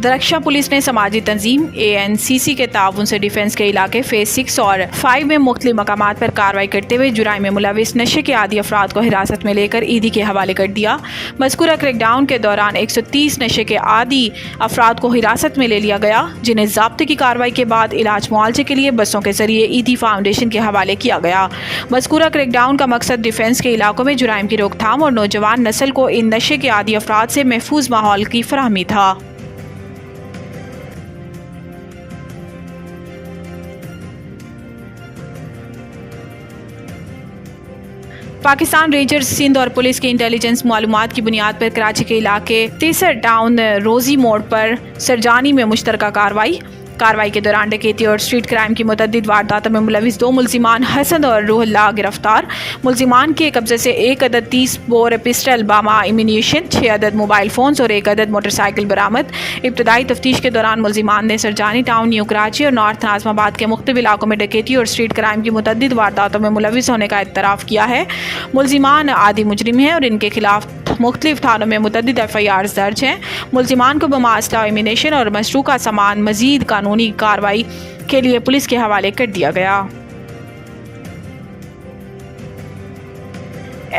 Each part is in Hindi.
दरख्शा पुलिस ने समाजी तंजीम ANCC के ताउन से डिफेंस के इलाके फेज 6 और 5 में मुख्तलिफ मकामात पर कार्रवाई करते हुए जुराइम में मुलविस नशे के आदी अफराद को हिरासत में लेकर ईदी के हवाले कर दिया। मज़कूरा क्रैकडाउन के दौरान 130 नशे के आदी अफराद को हिरासत में ले लिया गया, जिन्हें ज़ाब्ते की कार्रवाई के बाद इलाज मुआवजे के लिए बसों के जरिए ईदी फाउंडेशन के हवाले किया गया। मज़कूरा क्रैकडाउन का मकसद डिफेंस के इलाकों में जुराइम की रोकथाम और नौजवान नस्ल को इन नशे के आदी अफराद से महफूज माहौल की फराहमी था। पाकिस्तान रेंजर्स सिंध और पुलिस की इंटेलिजेंस मालूमात की बुनियाद पर कराची के इलाके तेसर टाउन रोजी मोड़ पर सरजानी में मुश्तरका कार्रवाई के दौरान डकैती और स्ट्रीट क्राइम की मुतअद्दिद वारदातों में मुलविस 2 मुल्जिमान हसन और रूहुल्लाह गिरफ्तार। मुल्जिमान के कब्जे से 1 अदद 30 बोर पिस्टल बामा इम्यूनिशन, 6 अदद मोबाइल फ़ोन्स और 1 अदद मोटरसाइकिल बरामद। इब्तदाई तफ्तीश के दौरान मुल्जिमान ने सरजानी टाउन, न्यू कराची और नॉर्थ नाज़माबाद के मुख्तलिफ इलाकों में डकैती और स्ट्रीट क्राइम की मुतअद्दिद वारदातों में मुलविस होने का इतराफ़ किया है। मुल्जिमान आदी मुजरिम हैं और इनके खिलाफ मुख्तलिफ थानों में मुतअद्दिद FIRs दर्ज हैं। मुल्जिमान को बम, असला, एमिनेशन और मशरूका सामान मज़ीद कानूनी कार्रवाई के लिए पुलिस के हवाले कर दिया गया।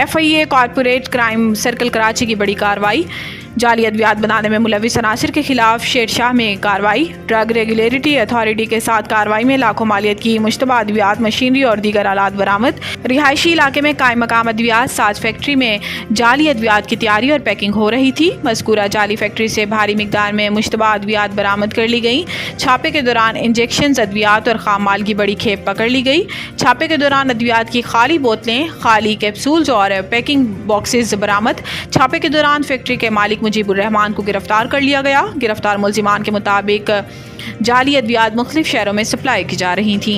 FIA corporate crime circle Karachi की बड़ी कार्रवाई। जाली अद्वियात बनाने में मुलविस अनासिर के खिलाफ शेरशाह में कार्रवाई। ड्रग रेगुलेटरी अथॉरिटी के साथ कार्रवाई में लाखों मालियत की मुश्तबा अद्वियात, मशीनरी और दीगर आलात बरामद। रिहायशी इलाके में कायम मकाम अद्वियात साज फैक्ट्री में जाली अद्वियात की तैयारी और पैकिंग हो रही थी। मज़कूरा जाली फैक्ट्री से भारी मिकदार में मुश्तबा अद्वियात बरामद कर ली गई। छापे के दौरान इंजेक्शन, अद्वियात और खाम माल की बड़ी खेप पकड़ ली गई। छापे के दौरान अद्वियात की खाली बोतलें, खाली कैप्सूल्स और पैकिंग बॉक्सेस बरामद। छापे के दौरान फैक्ट्री के मालिक मुजीबुर रहमान को गिरफ्तार कर लिया गया। गिरफ्तार मुल्जिमान के मुताबिक जाली अद्वियात मुख्तलिफ शहरों में सप्लाई की जा रही थी।